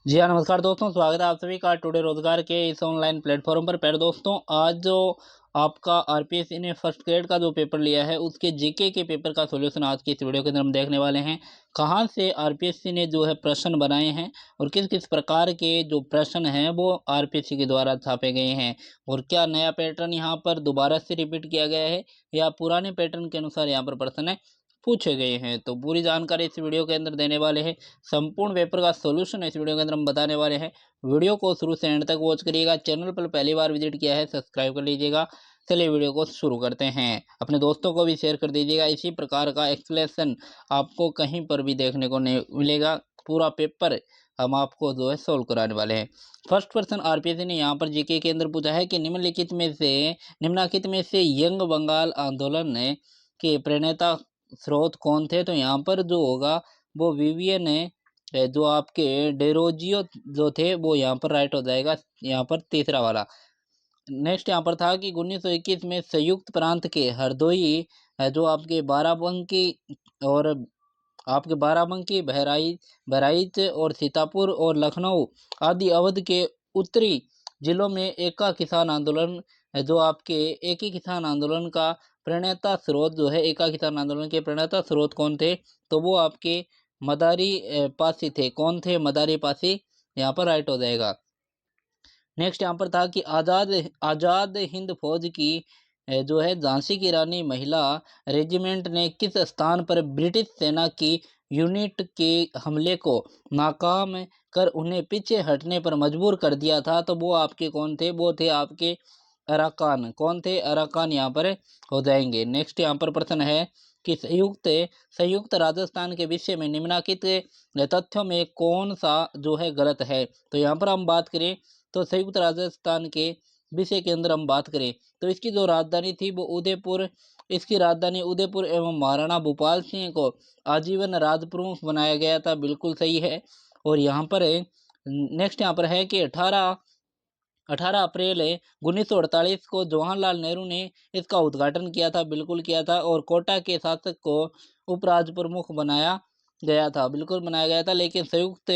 जी हाँ, नमस्कार दोस्तों, स्वागत है आप सभी का टुडे रोजगार के इस ऑनलाइन प्लेटफॉर्म पर। प्यारे दोस्तों, आज जो आपका आरपीएससी ने फर्स्ट ग्रेड का जो पेपर लिया है उसके जीके के पेपर का सॉल्यूशन आज की इस वीडियो के अंदर हम देखने वाले हैं। कहाँ से आरपीएससी ने जो है प्रश्न बनाए हैं और किस किस प्रकार के जो प्रश्न हैं वो आरपीएससी के द्वारा छापे गए हैं, और क्या नया पैटर्न यहाँ पर दोबारा से रिपीट किया गया है या पुराने पैटर्न के अनुसार यहाँ पर प्रश्न पूछे गए हैं। तो पूरी जानकारी इस वीडियो के अंदर देने वाले हैं। संपूर्ण पेपर का सॉल्यूशन इस वीडियो के अंदर हम बताने वाले हैं। वीडियो को शुरू से एंड तक वॉच करिएगा। चैनल पर पहली बार विजिट किया है सब्सक्राइब कर लीजिएगा। चलिए वीडियो को शुरू करते हैं। अपने दोस्तों को भी शेयर कर दीजिएगा। इसी प्रकार का एक्सप्लेनेशन आपको कहीं पर भी देखने को नहीं मिलेगा। पूरा पेपर हम आपको जो है सोल्व कराने वाले हैं। फर्स्ट क्वेश्चन आरपीएससी ने यहाँ पर जीके के अंदर पूछा है कि निम्नलिखित में से यंग बंगाल आंदोलन के प्रणेता स्रोत कौन थे। तो यहाँ पर जो होगा वो विवियन जो आपके डेरोजियो जो थे वो यहाँ पर राइट हो जाएगा, यहाँ पर तीसरा वाला। नेक्स्ट यहाँ पर था कि 1921 में संयुक्त प्रांत के हरदोई जो आपके बाराबंकी और बहराइच और सीतापुर और लखनऊ आदि अवध के उत्तरी जिलों में एका किसान आंदोलन जो आपके एक ही किसान आंदोलन का प्रणेता स्रोत जो है, एका किसान आंदोलन के प्रणेता स्रोत कौन थे। तो वो आपके मदारी पासी थे। कौन थे? मदारी पासी, यहाँ पर राइट हो जाएगा। नेक्स्ट यहाँ पर था कि आजाद हिंद फौज की जो है झांसी की रानी महिला रेजिमेंट ने किस स्थान पर ब्रिटिश सेना की यूनिट के हमले को नाकाम कर उन्हें पीछे हटने पर मजबूर कर दिया था। तो वो आपके कौन थे? वो थे आपके अराकान। कौन थे? अराकान यहाँ पर हो जाएंगे। नेक्स्ट यहाँ पर प्रश्न है कि संयुक्त राजस्थान के विषय में निम्नलिखित तथ्यों में कौन सा जो है गलत है। तो यहाँ पर हम बात करें तो संयुक्त राजस्थान के विषय के अंदर हम बात करें तो इसकी जो राजधानी थी वो उदयपुर, इसकी राजधानी उदयपुर एवं महाराणा भूपाल सिंह को आजीवन राजप्रमुख बनाया गया था। बिल्कुल सही है। और यहाँ पर नेक्स्ट यहाँ पर है कि 18 अप्रैल 1948 को जवाहरलाल नेहरू ने इसका उद्घाटन किया था। बिल्कुल किया था। और कोटा के शासक को उपराज प्रमुख बनाया गया था। बिल्कुल बनाया गया था। लेकिन संयुक्त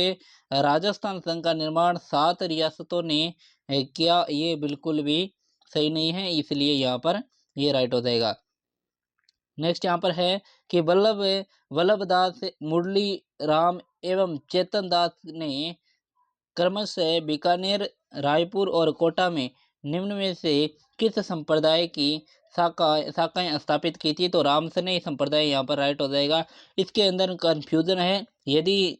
राजस्थान संघ का निर्माण 7 रियासतों ने किया, ये बिल्कुल भी सही नहीं है, इसलिए यहाँ पर ये राइट हो जाएगा। नेक्स्ट यहाँ पर है कि वल्लभदास, मुरली राम एवं चेतन दास ने क्रमशः बीकानेर, रायपुर और कोटा में निम्न में से किस संप्रदाय की शाखाएं स्थापित की थी। तो रामसनेय संप्रदाय यहाँ पर राइट हो जाएगा। इसके अंदर कंफ्यूजन है। यदि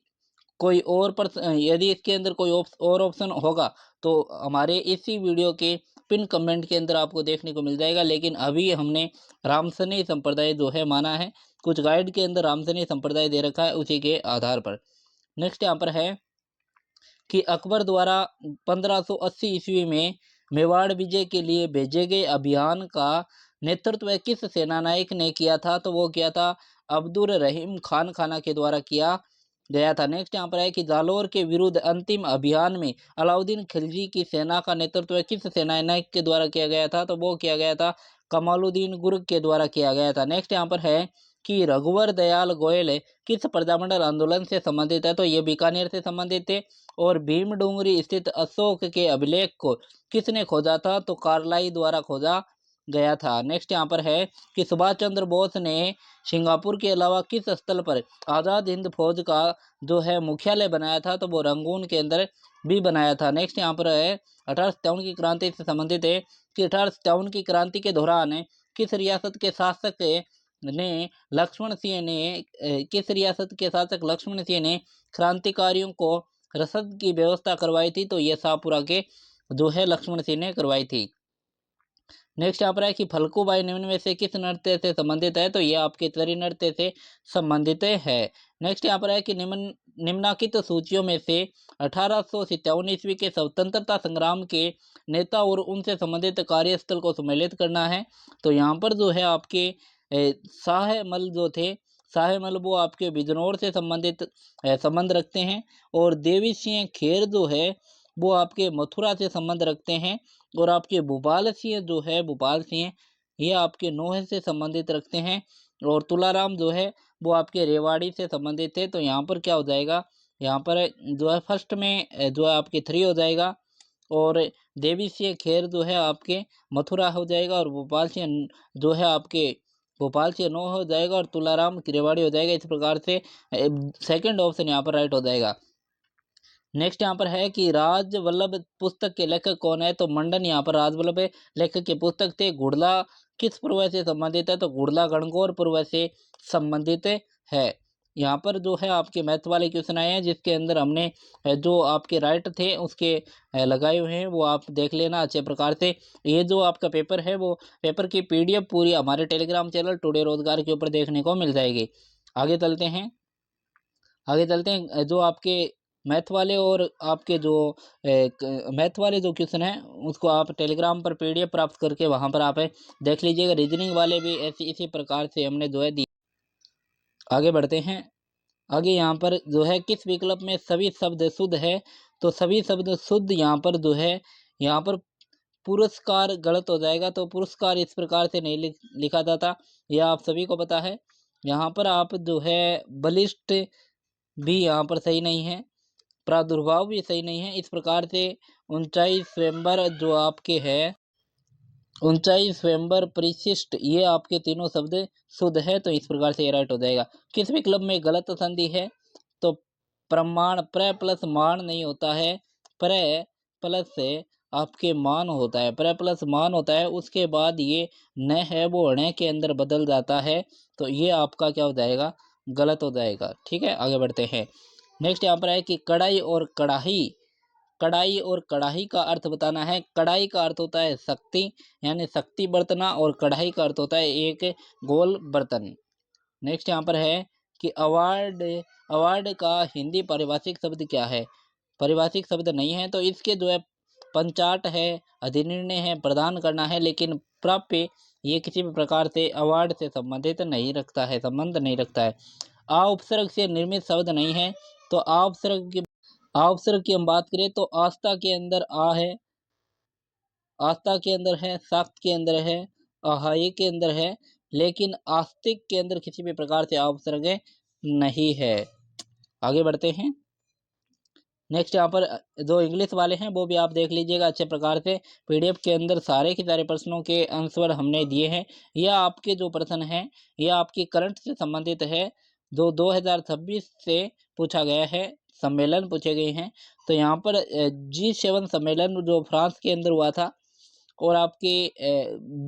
इसके अंदर कोई और ऑप्शन होगा तो हमारे इसी वीडियो के पिन कमेंट के अंदर आपको देखने को मिल जाएगा। लेकिन अभी हमने रामसनेय संप्रदाय जो है माना है। कुछ गाइड के अंदर रामसनेय संप्रदाय दे रखा है, उसी के आधार पर। नेक्स्ट यहाँ पर है कि अकबर द्वारा 1580 ईस्वी में मेवाड़ विजय के लिए भेजे गए अभियान का नेतृत्व किस सेनानायक ने किया था। तो वो किया था अब्दुल रहीम खान खाना के द्वारा किया गया था। नेक्स्ट यहाँ पर है कि जालोर के विरुद्ध अंतिम अभियान में अलाउद्दीन खिलजी की सेना का नेतृत्व किस सेनानायक के द्वारा किया गया था। तो वो किया गया था कमालुद्दीन गुर्ग के द्वारा किया गया था। नेक्स्ट यहाँ पर है कि रघुवर दयाल गोयल किस प्रजामंडल आंदोलन से संबंधित है। तो ये बीकानेर से संबंधित थे। और भीम डूंगरी स्थित अशोक के अभिलेख को किसने खोजा था। तो कार्लाई द्वारा खोजा गया था। नेक्स्ट यहाँ पर है कि सुभाष चंद्र बोस ने सिंगापुर के अलावा किस स्थल पर आज़ाद हिंद फौज का जो है मुख्यालय बनाया था। तो वो रंगून के अंदर भी बनाया था। नेक्स्ट यहाँ पर है 1857 की क्रांति से संबंधित है कि 1857 की क्रांति के दौरान किस रियासत के शासक लक्ष्मण सिंह ने क्रांतिकारियों को रसद की व्यवस्था करवाई थी। तो ये शाहपुरा के जो है लक्ष्मण सिंह ने करवाई थी। नेक्स्ट यहाँ पर है कि फल्गुबाई निम्न में से किस नृत्य से संबंधित है। तो ये आपके तरी नृत्य से संबंधित है। नेक्स्ट यहाँ पर है कि निम्नलिखित सूचियों में से 1857 ईस्वी के स्वतंत्रता संग्राम के नेता और उनसे संबंधित कार्यस्थल को सम्मिलित करना है। तो यहाँ पर जो है आपके शाहमल जो थे, शाहमल वो आपके बिजनौर से संबंधित संबंध रखते हैं। और देवी सिंह खेर जो है वो आपके मथुरा से संबंध रखते हैं। और आपके भूपाल सिंह जो है, भूपाल सिंह ये आपके नोह से संबंधित रखते हैं। और तुलाराम जो है वो आपके रेवाड़ी से संबंधित है। तो यहाँ पर क्या हो जाएगा, यहाँ पर जो है फर्स्ट में जो है आपके 3 हो जाएगा, और देवी से खेर जो है आपके मथुरा हो जाएगा, और जो है आपके भोपाल से 9 हो जाएगा, और तुलाराम की रेवाड़ी हो जाएगा। इस प्रकार से सेकंड ऑप्शन यहाँ पर राइट हो जाएगा। नेक्स्ट यहाँ पर है कि राजवल्लभ पुस्तक के लेखक कौन है, तो मंडन यहाँ पर राजवल्लभ लेखक की पुस्तक थे। गुड़ला किस पर्व से संबंधित है, तो गुड़ला गणगौर पर्व से संबंधित है। यहाँ पर जो है आपके मैथ वाले क्वेश्चन आए हैं, जिसके अंदर हमने जो आपके राइट थे उसके लगाए हुए हैं, वो आप देख लेना अच्छे प्रकार से। ये जो आपका पेपर है, वो पेपर की PDF पूरी हमारे टेलीग्राम चैनल टुडे रोजगार के ऊपर देखने को मिल जाएगी। आगे चलते हैं, जो आपके मैथ वाले और आपके जो मैथ वाले जो क्वेश्चन हैं उसको आप टेलीग्राम पर PDF प्राप्त करके वहाँ पर आप देख लीजिएगा। रीजनिंग वाले भी इसी प्रकार से हमने जो है दी। आगे बढ़ते हैं। आगे यहाँ पर जो है किस विकल्प में सभी शब्द शुद्ध है, तो सभी शब्द शुद्ध यहाँ पर जो है, यहाँ पर पुरस्कार गलत हो जाएगा। तो पुरस्कार इस प्रकार से नहीं लिखा जाता, यह आप सभी को पता है। यहाँ पर आप जो है बलिष्ठ भी यहाँ पर सही नहीं है, प्रादुर्भाव भी सही नहीं है। इस प्रकार से ऊंचाई स्वयंवर जो आपके है, ऊंचाई स्वयंवर परिशिष्ट, ये आपके तीनों शब्द शुद्ध है। तो इस प्रकार से ये राइट हो जाएगा। किस विकल्प में गलत संधि है, तो प्रमाण प्र प्लस मान नहीं होता है, प्र प्लस से आपके मान होता है, प्र प्लस मान होता है, उसके बाद ये न है वो ण के अंदर बदल जाता है। तो ये आपका क्या हो जाएगा, गलत हो जाएगा। ठीक है, आगे बढ़ते हैं। नेक्स्ट यहाँ पर है कि कढ़ाई और कढ़ाई, कढ़ाई और कढ़ाई का अर्थ बताना है। कढ़ाई का अर्थ होता है शक्ति, यानी शक्ति बरतना, और कढ़ाई का अर्थ होता है एक गोल बर्तन। नेक्स्ट यहाँ पर है कि अवार्ड, अवार्ड का हिंदी पारिभाषिक शब्द क्या है, पारिभाषिक शब्द नहीं है। तो इसके जो है पंचाट है, अधिनिर्णय है, प्रदान करना है, लेकिन प्राप्य ये किसी भी प्रकार से अवार्ड से संबंधित नहीं रखता है, संबंध नहीं रखता है। आ उपसर्ग से निर्मित शब्द नहीं है, तो आ उपसर्ग की हम बात करें तो आस्था के अंदर आ है, आस्था के अंदर है, साख्त के अंदर है, अहाई के अंदर है, लेकिन आस्तिक के अंदर किसी भी प्रकार से आ उपसर्ग नहीं है। आगे बढ़ते हैं। नेक्स्ट यहाँ पर जो इंग्लिश वाले हैं वो भी आप देख लीजिएगा अच्छे प्रकार से। PDF के अंदर सारे के सारे प्रश्नों के आंसर हमने दिए हैं। यह आपके जो प्रश्न हैं यह आपकी करंट से संबंधित है, जो 2026 से पूछा गया है, सम्मेलन पूछे गए हैं। तो यहाँ पर G7 सम्मेलन जो फ्रांस के अंदर हुआ था, और आपके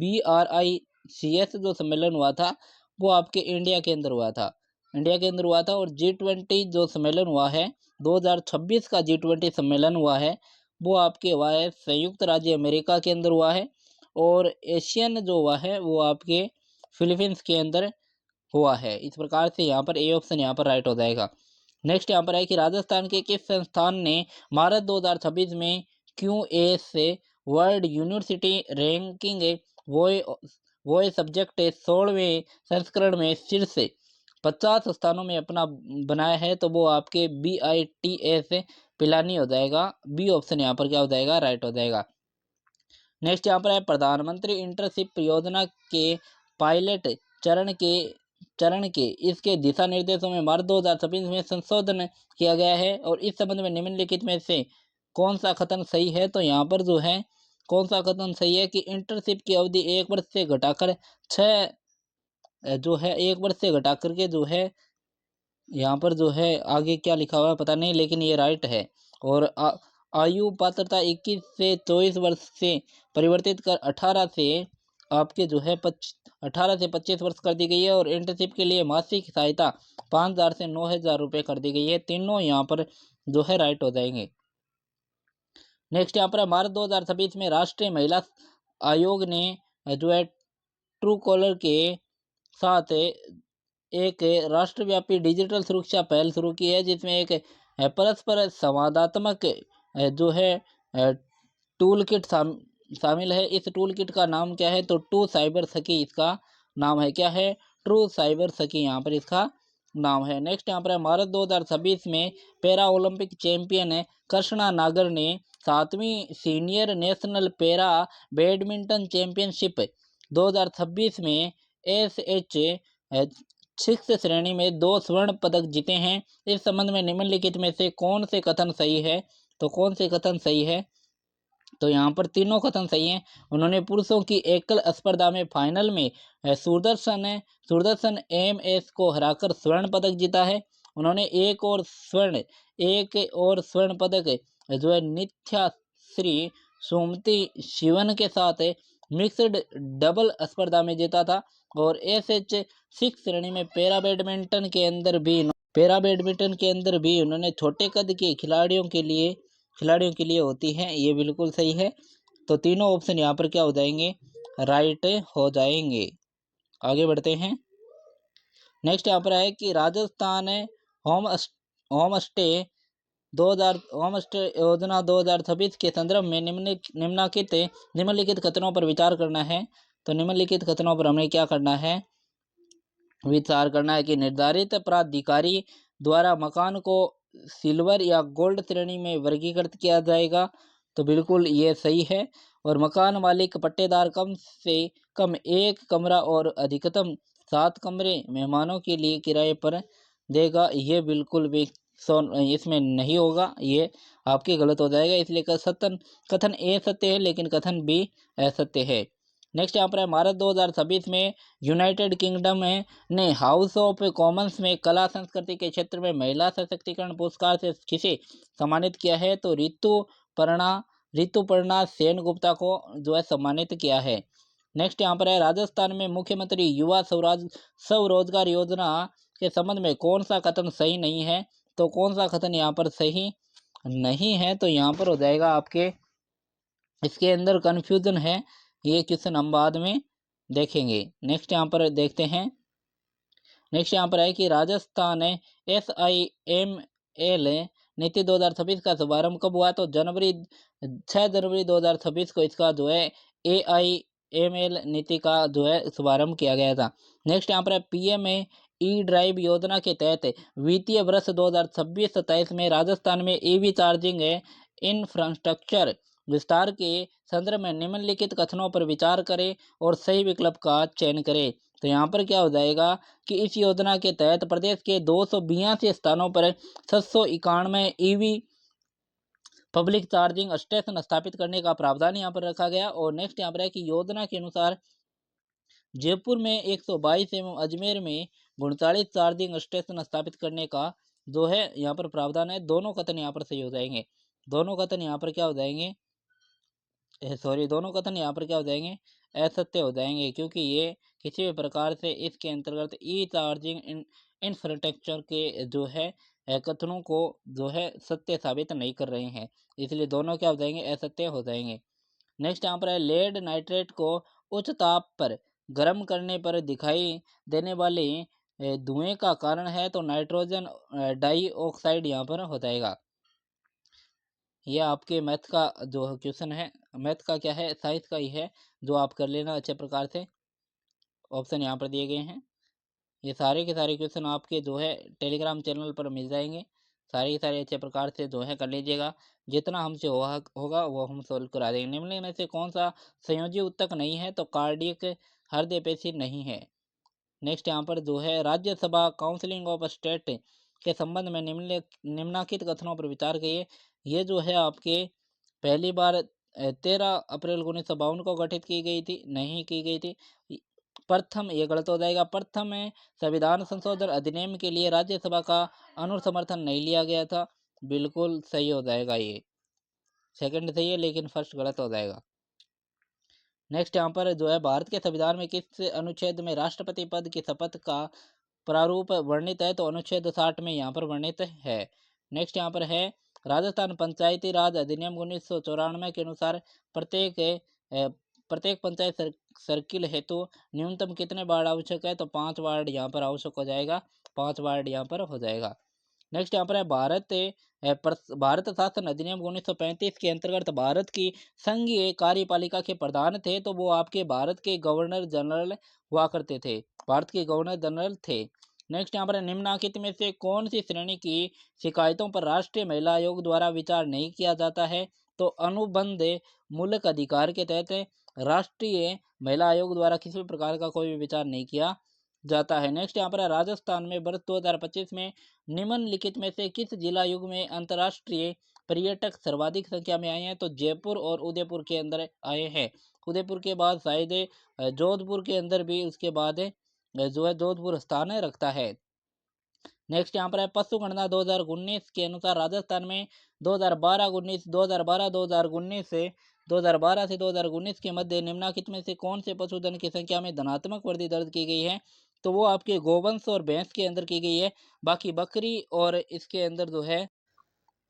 BRICS जो सम्मेलन हुआ था वो आपके इंडिया के अंदर हुआ था, इंडिया के अंदर हुआ था। और G20 जो सम्मेलन हुआ है, 2026 का G20 सम्मेलन हुआ है, वो आपके हुआ है संयुक्त राज्य अमेरिका के अंदर हुआ है। और एशियन जो हुआ है वो आपके फिलीपींस के अंदर हुआ है। इस प्रकार से यहाँ पर ए ऑप्शन यहाँ पर राइट हो जाएगा। नेक्स्ट यहाँ पर है कि राजस्थान के किस संस्थान ने मार्च 2026 में QS वर्ल्ड यूनिवर्सिटी रैंकिंग वो सब्जेक्ट 16वें संस्करण में शीर्ष 50 स्थानों में अपना बनाया है, तो वो आपके BITS पिलानी हो जाएगा। बी ऑप्शन यहाँ पर क्या हो जाएगा, राइट हो जाएगा। नेक्स्ट यहाँ पर है प्रधानमंत्री इंटर्नशिप योजना के पायलट चरण के इसके दिशा निर्देशों में मार्च 2026 में संशोधन किया गया है, और इस संबंध में निम्नलिखित में से कौन सा कथन सही है। तो यहाँ पर जो है कौन सा कथन सही है कि इंटर्नशिप की अवधि 1 वर्ष से घटाकर 6 जो है 1 वर्ष से घटा करके जो है, यहाँ पर जो है आगे क्या लिखा हुआ है पता नहीं, लेकिन ये राइट है। और आयु पात्रता 21 से 24 वर्ष से परिवर्तित कर 18 से आपके जो है 18 से 25 वर्ष कर दी गई है। और इंटर्नशिप के लिए मासिक सहायता 5,000 से 9,000 रुपये कर दी गई है। तीनों यहाँ पर जो है राइट हो जाएंगे। नेक्स्ट यहाँ पर मार्च 2026 में राष्ट्रीय महिला आयोग ने जो है ट्रू कॉलर के साथ एक राष्ट्रव्यापी डिजिटल सुरक्षा पहल शुरू की है, जिसमें एक परस्पर संवादात्मक जो है टूल किट शामिल है। इस टूल किट का नाम क्या है, तो टू साइबर सखी इसका नाम है। क्या है, ट्रू साइबर सखी यहाँ पर इसका नाम है। नेक्स्ट यहाँ पर मार्च 2026 में para Olympic champion Krishna Nagar ने 7वीं senior national para badminton championship 2026 में SH सिक्स श्रेणी में 2 स्वर्ण पदक जीते हैं। इस संबंध में निम्नलिखित में से कौन से कथन सही है? तो कौन से कथन सही है? तो यहाँ पर तीनों कथन सही हैं। उन्होंने पुरुषों की एकल स्पर्धा में फाइनल में सुदर्शन एम.एस. को हराकर स्वर्ण पदक जीता है। उन्होंने एक और स्वर्ण पदक जो है नित्याश्री सुमति शिवन के साथ मिक्स्ड डबल स्पर्धा में जीता था। और SH6 श्रेणी में पैरा बैडमिंटन के अंदर भी उन्होंने छोटे कद के खिलाड़ियों के लिए होती है। ये बिल्कुल सही है। तो तीनों ऑप्शन यहाँ पर क्या हो जाएंगे? राइट हो जाएंगे। आगे बढ़ते हैं। नेक्स्ट यहाँ पर है कि राजस्थान होम स्टे योजना 2026 के संदर्भ में निम्नलिखित कथनों पर विचार करना है। तो निम्नलिखित कथनों पर हमें क्या करना है? विचार करना है कि निर्धारित प्राधिकारी द्वारा मकान को सिल्वर या गोल्ड श्रेणी में वर्गीकृत किया जाएगा। तो बिल्कुल ये सही है। और मकान मालिक पट्टेदार कम से कम 1 कमरा और अधिकतम 7 कमरे मेहमानों के लिए किराए पर देगा। ये बिल्कुल भी इसमें नहीं होगा, ये आपके गलत हो जाएगा। इसलिए कथन ए सत्य है लेकिन कथन बी असत्य है। नेक्स्ट यहाँ पर है मार्च 2026 में यूनाइटेड किंगडम ने हाउस ऑफ कॉमन्स में कला संस्कृति के क्षेत्र में महिला सशक्तिकरण पुरस्कार से किसे सम्मानित किया है? तो ऋतुपर्णा सेन गुप्ता को जो है सम्मानित किया है। नेक्स्ट यहाँ पर है राजस्थान में मुख्यमंत्री युवा स्वरोजगार योजना के संबंध में कौन सा कथन सही नहीं है? तो कौन सा कथन यहाँ पर सही नहीं है? तो यहाँ पर हो जाएगा आपके, इसके अंदर कंफ्यूजन है, ये क्वेश्चन हम बाद में देखेंगे। नेक्स्ट यहाँ पर देखते हैं। नेक्स्ट यहाँ पर है कि राजस्थान SIML नीति 2026 का शुभारंभ कब हुआ? तो 6 जनवरी 2026 को इसका जो है AIML नीति का जो है शुभारंभ किया गया था। नेक्स्ट यहाँ पर है PMA ई-ड्राइव योजना के तहत वित्तीय वर्ष 2026-27 में राजस्थान में EV चार्जिंग इंफ्रास्ट्रक्चर विस्तार के संदर्भ में निम्नलिखित कथनों पर विचार करें और सही विकल्प का चयन करें। तो यहाँ पर क्या हो जाएगा कि इस योजना के तहत प्रदेश के 282 स्थानों पर 791 EV पब्लिक चार्जिंग स्टेशन स्थापित करने का प्रावधान यहाँ पर रखा गया। और नेक्स्ट यहाँ पर है कि योजना के अनुसार जयपुर में 122 एवं अजमेर में 39 चार्जिंग स्टेशन स्थापित करने का जो है यहाँ पर प्रावधान है। दोनों कथन यहाँ पर सही हो जाएंगे। दोनों कथन यहाँ पर क्या हो जाएंगे? दोनों कथन यहाँ पर क्या हो जाएंगे? असत्य हो जाएंगे, क्योंकि ये किसी भी प्रकार से इसके अंतर्गत ई चार्जिंग इंफ्रास्ट्रक्चर के जो है कथनों को जो है सत्य साबित नहीं कर रहे हैं। इसलिए दोनों क्या हो जाएंगे? असत्य हो जाएंगे। नेक्स्ट यहाँ पर है लेड नाइट्रेट को उच्च ताप पर गर्म करने पर दिखाई देने वाले धुएं का कारण है। तो नाइट्रोजन डाइऑक्साइड यहाँ पर हो जाएगा। ये आपके मैथ का जो क्वेश्चन है, मैथ का क्या है, साइंस का ही है, जो आप कर लेना अच्छे प्रकार से। ऑप्शन यहाँ पर दिए गए हैं। ये सारे के सारे क्वेश्चन आपके जो है टेलीग्राम चैनल पर मिल जाएंगे। सारे के सारे अच्छे प्रकार से जो है कर लीजिएगा। जितना हमसे होगा वो हम सोल्व करा देंगे। निम्नलिखित में से कौन सा संयोजी उत्तक नहीं है? तो कार्डियक हृदय पेशी नहीं है। नेक्स्ट यहाँ पर जो है राज्यसभा काउंसिलिंग ऑफ स्टेट के संबंध में निम्नलिखित कथनों पर विचार करिए। ये जो है आपके पहली बार 13 अप्रैल 1952 को गठित की गई थी, नहीं की गई थी। प्रथम, ये गलत हो जाएगा। प्रथम में संविधान संशोधन अधिनियम के लिए राज्यसभा का अनुसमर्थन नहीं लिया गया था। बिल्कुल सही हो जाएगा। ये सेकंड सही है लेकिन फर्स्ट गलत हो जाएगा। नेक्स्ट यहाँ पर जो है भारत के संविधान में किस अनुच्छेद में राष्ट्रपति पद की शपथ का प्रारूप वर्णित है? तो अनुच्छेद 60 में यहाँ पर वर्णित है। नेक्स्ट यहाँ पर है राजस्थान पंचायती राज अधिनियम 1994 के अनुसार प्रत्येक पंचायत सर्किल हेतु न्यूनतम कितने वार्ड आवश्यक है? तो 5 वार्ड यहाँ पर आवश्यक हो जाएगा। 5 वार्ड यहाँ पर हो जाएगा। नेक्स्ट यहाँ पर है भारत शासन अधिनियम 1935 के अंतर्गत भारत की संघीय कार्यपालिका के प्रधान थे। तो वो आपके भारत के गवर्नर जनरल हुआ करते थे, भारत के गवर्नर जनरल थे। नेक्स्ट यहाँ पर निम्नलिखित में से कौन सी श्रेणी की शिकायतों पर राष्ट्रीय महिला आयोग द्वारा विचार नहीं किया जाता है? तो अनुबंध मूलक अधिकार के तहत राष्ट्रीय महिला आयोग द्वारा किसी भी प्रकार का कोई भी विचार नहीं किया जाता है। नेक्स्ट यहाँ पर है राजस्थान में वर्ष 2025 में निम्नलिखित में से किस जिला युग में अंतर्राष्ट्रीय पर्यटक सर्वाधिक संख्या में आए हैं? तो जयपुर और उदयपुर के अंदर आए हैं। उदयपुर के बाद शायद जोधपुर के अंदर भी उसके बाद जो है जोधपुर स्थान रखता है। नेक्स्ट यहाँ पर है पशु गणना 2019 के अनुसार राजस्थान में 2012 से 2019 के मध्य निम्नलिखित में से कौन से पशुधन की संख्या में धनात्मक वृद्धि दर्ज की गई है? तो वो आपके गोवंश और भैंस के अंदर की गई है। बाकी बकरी और इसके अंदर जो है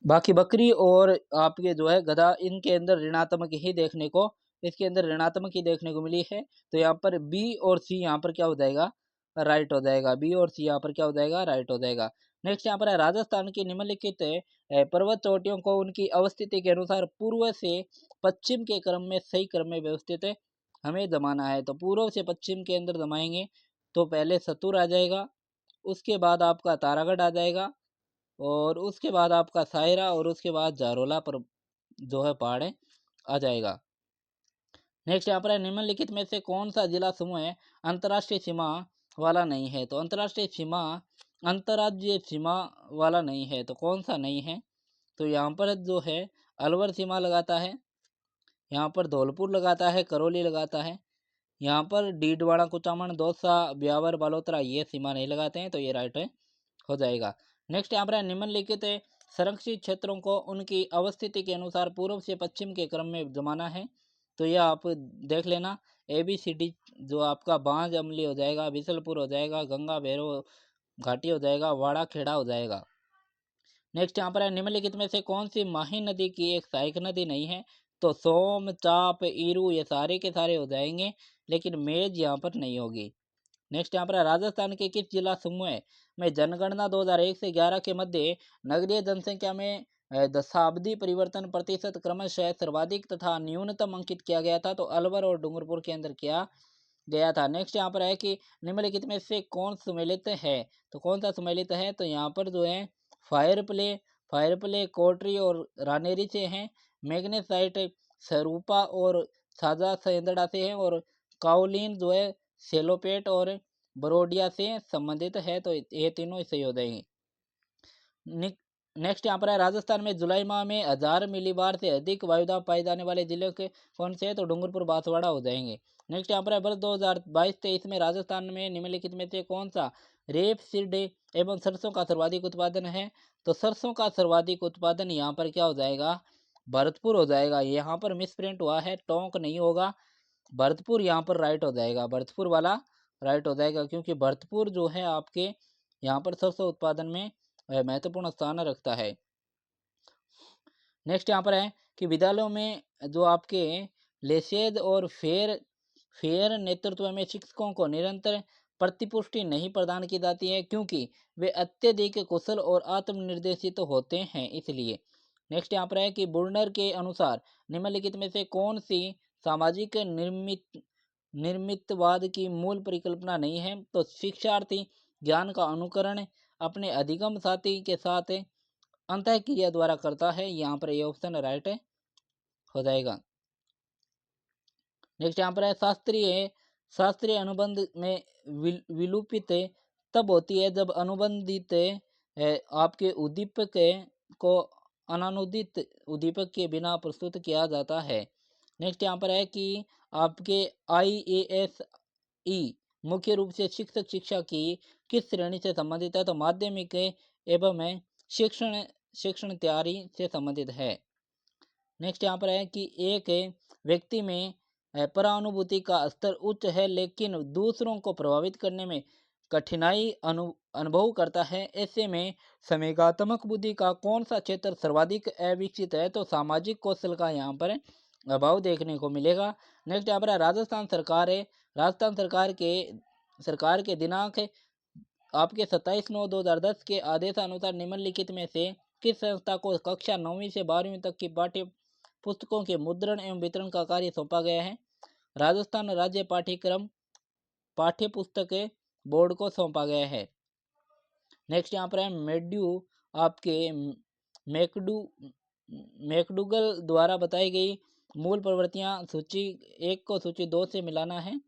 बाकी बकरी और आपके जो है गधा, इनके अंदर ऋणात्मक ही देखने को इसके अंदर ऋणात्मक ही देखने को मिली है। तो यहाँ पर बी और सी यहाँ पर क्या हो जाएगा? राइट हो जाएगा। बी और सी यहाँ पर क्या हो जाएगा? राइट हो जाएगा। नेक्स्ट यहाँ पर है राजस्थान की निम्नलिखित पर्वत चोटियों को उनकी अवस्थिति के अनुसार पूर्व से पश्चिम के क्रम में सही क्रम में व्यवस्थित हमें जमाना है। तो पूर्व से पश्चिम के अंदर जमाएंगे तो पहले सतुर आ जाएगा, उसके बाद आपका तारागढ़ आ जाएगा, और उसके बाद आपका सायरा, और उसके बाद जारोला पर जो है पहाड़ आ जाएगा। नेक्स्ट यहाँ पर है निम्नलिखित में से कौन सा जिला समूह है अंतर्राष्ट्रीय सीमा वाला नहीं है? तो अंतर्राज्यीय सीमा वाला नहीं है, तो कौन सा नहीं है? तो यहाँ पर जो है अलवर सीमा लगाता है, यहाँ पर धौलपुर लगाता है, करौली लगाता है, यहाँ पर डीडवाड़ा, कुचामन, दौसा, ब्यावर, बालोतरा ये सीमा नहीं लगाते हैं। तो ये राइट हो जाएगा। नेक्स्ट यहाँ पर निम्नलिखित संरक्षित क्षेत्रों को उनकी अवस्थिति के अनुसार पूर्व से पश्चिम के क्रम में जमाना है। तो यह आप देख लेना, ABCD जो आपका बांज अमली हो जाएगा, बिसलपुर हो जाएगा, गंगा भैरव घाटी हो जाएगा, वाड़ा खेड़ा हो जाएगा। नेक्स्ट यहाँ पर है निम्नलिखित में से कौन सी माही नदी की एक सहायक नदी नहीं है? तो सोम, चाप, ईरू ये सारे के सारे हो जाएंगे, लेकिन मेज यहाँ पर नहीं होगी। नेक्स्ट यहाँ पर राजस्थान के किस जिला समूह में जनगणना 2001 से 11 के मध्य नगरीय जनसंख्या में दशाब्दी परिवर्तन प्रतिशत क्रमशः सर्वाधिक तथा न्यूनतम अंकित किया गया था? तो अलवर और डूंगरपुर के अंदर किया गया था। नेक्स्ट यहाँ पर है कि निम्नलिखित में से कौन सुमेलित है? तो कौन सा सुमेलित है? तो यहाँ पर जो है फायर प्ले कोटरी और रानेरी से हैं, मैग्नेसाइट सरूपा और साजा सेंदड़ा से है, और काउलिन जो है सेलोपेट और बरोडिया से संबंधित है। तो ये तीनों सही हो जाएंगे। नेक्स्ट यहाँ पर है राजस्थान में जुलाई माह में 1000 मिलीबार से अधिक वायुदाब पाए जाने वाले जिले के कौन से हैं? तो डूंगरपुर, बांसवाड़ा हो जाएंगे। नेक्स्ट यहाँ पर है वर्ष 2022-23 में राजस्थान में निम्नलिखित में से कौन सा रेप सीड एवं सरसों का सर्वाधिक उत्पादन है? तो सरसों का सर्वाधिक उत्पादन यहाँ पर क्या हो जाएगा? भरतपुर हो जाएगा। यहाँ पर मिस प्रिंट हुआ है, टोंक नहीं होगा, भरतपुर यहाँ पर राइट हो जाएगा। भरतपुर वाला राइट हो जाएगा, क्योंकि भरतपुर जो है आपके यहाँ पर सरसों उत्पादन में महत्वपूर्ण स्थान रखता है। नेक्स्ट यहाँ पर है कि विद्यालयों में जो आपके लेसेज और फेयर नेतृत्व में शिक्षकों को निरंतर प्रतिपुष्टि नहीं प्रदान की जाती है, क्योंकि वे अत्यधिक कुशल और आत्मनिर्देशित होते हैं, इसलिए। नेक्स्ट यहाँ पर है कि बुर्नर के अनुसार निम्नलिखित में से कौन सी सामाजिक निर्मितवाद की मूल परिकल्पना नहीं है? तो शिक्षार्थी ज्ञान का अनुकरण अपने अधिगम साथी के साथ अंतःक्रिया द्वारा करता है। यहाँ पर ये ऑप्शन राइट हो जाएगा। नेक्स्ट यहाँ पर है शास्त्रीय अनुबंध में विलुपित तब होती है जब अनुबंधित आपके उद्दीपक को अनानुदित उद्दीपक के बिना प्रस्तुत किया जाता है। नेक्स्ट यहाँ पर है कि आपके IASE मुख्य रूप से शिक्षक शिक्षा की किस श्रेणी से संबंधित है? तो माध्यमिक एवं शिक्षण तैयारी से संबंधित है। नेक्स्ट यहाँ पर है कि एक व्यक्ति में परानुभूति का स्तर उच्च है, लेकिन दूसरों को प्रभावित करने में कठिनाई अनुभव करता है। ऐसे में संवेगात्मक बुद्धि का कौन सा क्षेत्र सर्वाधिक अविकसित है? तो सामाजिक कौशल का यहाँ पर अभाव देखने को मिलेगा। नेक्स्ट यहाँ पर राजस्थान सरकार के दिनांक आपके 27/9/2010 के आदेशानुसार निम्नलिखित में से किस संस्था को कक्षा 9वीं से 12वीं तक की पाठ्य पुस्तकों के मुद्रण एवं वितरण का कार्य सौंपा गया है? राजस्थान राज्य पाठ्य पुस्तक बोर्ड को सौंपा गया है। नेक्स्ट यहाँ पर है मैकडूगल द्वारा बताई गई मूल प्रवृत्तियां सूची 1 को सूची 2 से मिलाना है।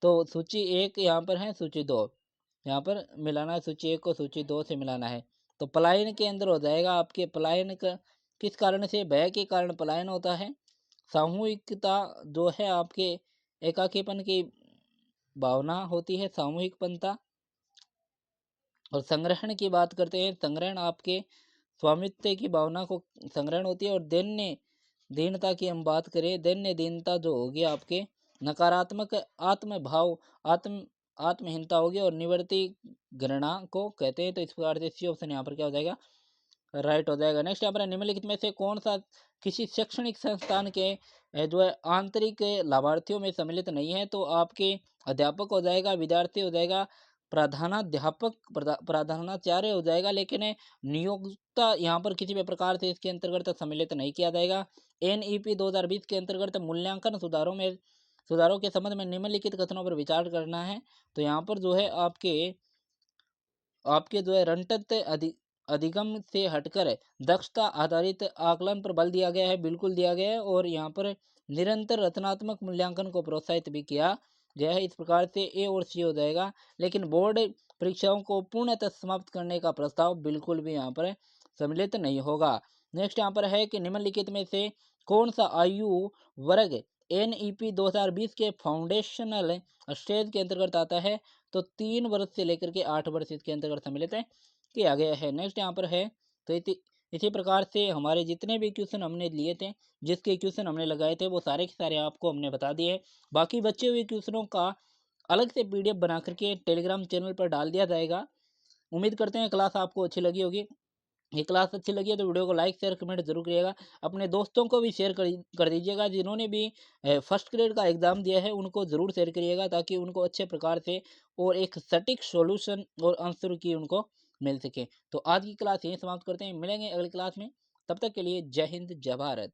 तो सूची 1 यहाँ पर है, सूची 2 यहाँ पर मिलाना है, सूची 1 को सूची 2 से मिलाना है। तो पलायन के अंदर हो जाएगा आपके पलायन का किस कारण से, भय के कारण पलायन होता है। सामूहिकता जो है आपके एकाकीपन की भावना होती है, सामूहिकपनता। और संग्रहण की बात करते हैं, संग्रहण आपके स्वामित्व की भावना को संग्रहण होती है। और दैन्य दीनता की हम बात करें, दैन्य दीनता जो होगी आपके नकारात्मक आत्म भाव, आत्म आत्महीनता होगी। और निवर्ती घृणा को कहते हैं। तो इस प्रकार से सी ऑप्शन यहाँ पर क्या हो जाएगा, राइट हो जाएगा। नेक्स्ट यहाँ पर निम्नलिखित में से कौन सा किसी शैक्षणिक संस्थान के जो है आंतरिक लाभार्थियों में सम्मिलित नहीं है। तो आपके अध्यापक हो जाएगा, विद्यार्थी हो जाएगा, प्रधानाध्यापक प्रधानाचार्य हो जाएगा, लेकिन नियोक्ता यहाँ पर किसी भी प्रकार से इसके अंतर्गत सम्मिलित नहीं किया जाएगा। NEP 2020 के अंतर्गत मूल्यांकन सुधारों के संबंध में निम्नलिखित कथनों पर विचार करना है। तो यहाँ पर जो है आपके जो है रंटत अधिगम से हटकर दक्षता आधारित आकलन पर बल दिया गया है, बिल्कुल दिया गया है। और यहाँ पर निरंतर रचनात्मक मूल्यांकन को प्रोत्साहित भी किया गया है। इस प्रकार से ए और सी हो जाएगा। लेकिन बोर्ड परीक्षाओं को पूर्णतः समाप्त करने का प्रस्ताव बिल्कुल भी यहाँ पर सम्मिलित नहीं होगा। नेक्स्ट यहाँ पर है कि निम्नलिखित में से कौन सा आयु वर्ग NEP 2020 के फाउंडेशनल स्टेज के अंतर्गत आता है। तो 3 वर्ष से लेकर के 8 वर्ष इसके अंतर्गत सम्मिलित किया गया है। नेक्स्ट यहाँ पर है, तो इसी प्रकार से हमारे जितने भी क्वेश्चन हमने लिए थे, जिसके क्वेश्चन हमने लगाए थे, वो सारे के सारे आपको हमने बता दिए हैं। बाकी बचे हुए क्वेश्चनों का अलग से PDF बना करके टेलीग्राम चैनल पर डाल दिया जाएगा। उम्मीद करते हैं क्लास आपको अच्छी लगी होगी। ये क्लास अच्छी लगी है तो वीडियो को लाइक शेयर कमेंट जरूर करिएगा। अपने दोस्तों को भी शेयर कर दीजिएगा। जिन्होंने भी फर्स्ट ग्रेड का एग्जाम दिया है उनको ज़रूर शेयर करिएगा, ताकि उनको अच्छे प्रकार से और एक सटीक सॉल्यूशन और आंसर की उनको मिल सके। तो आज की क्लास यहीं समाप्त करते हैं, मिलेंगे अगली क्लास में। तब तक के लिए जय हिंद जय भारत।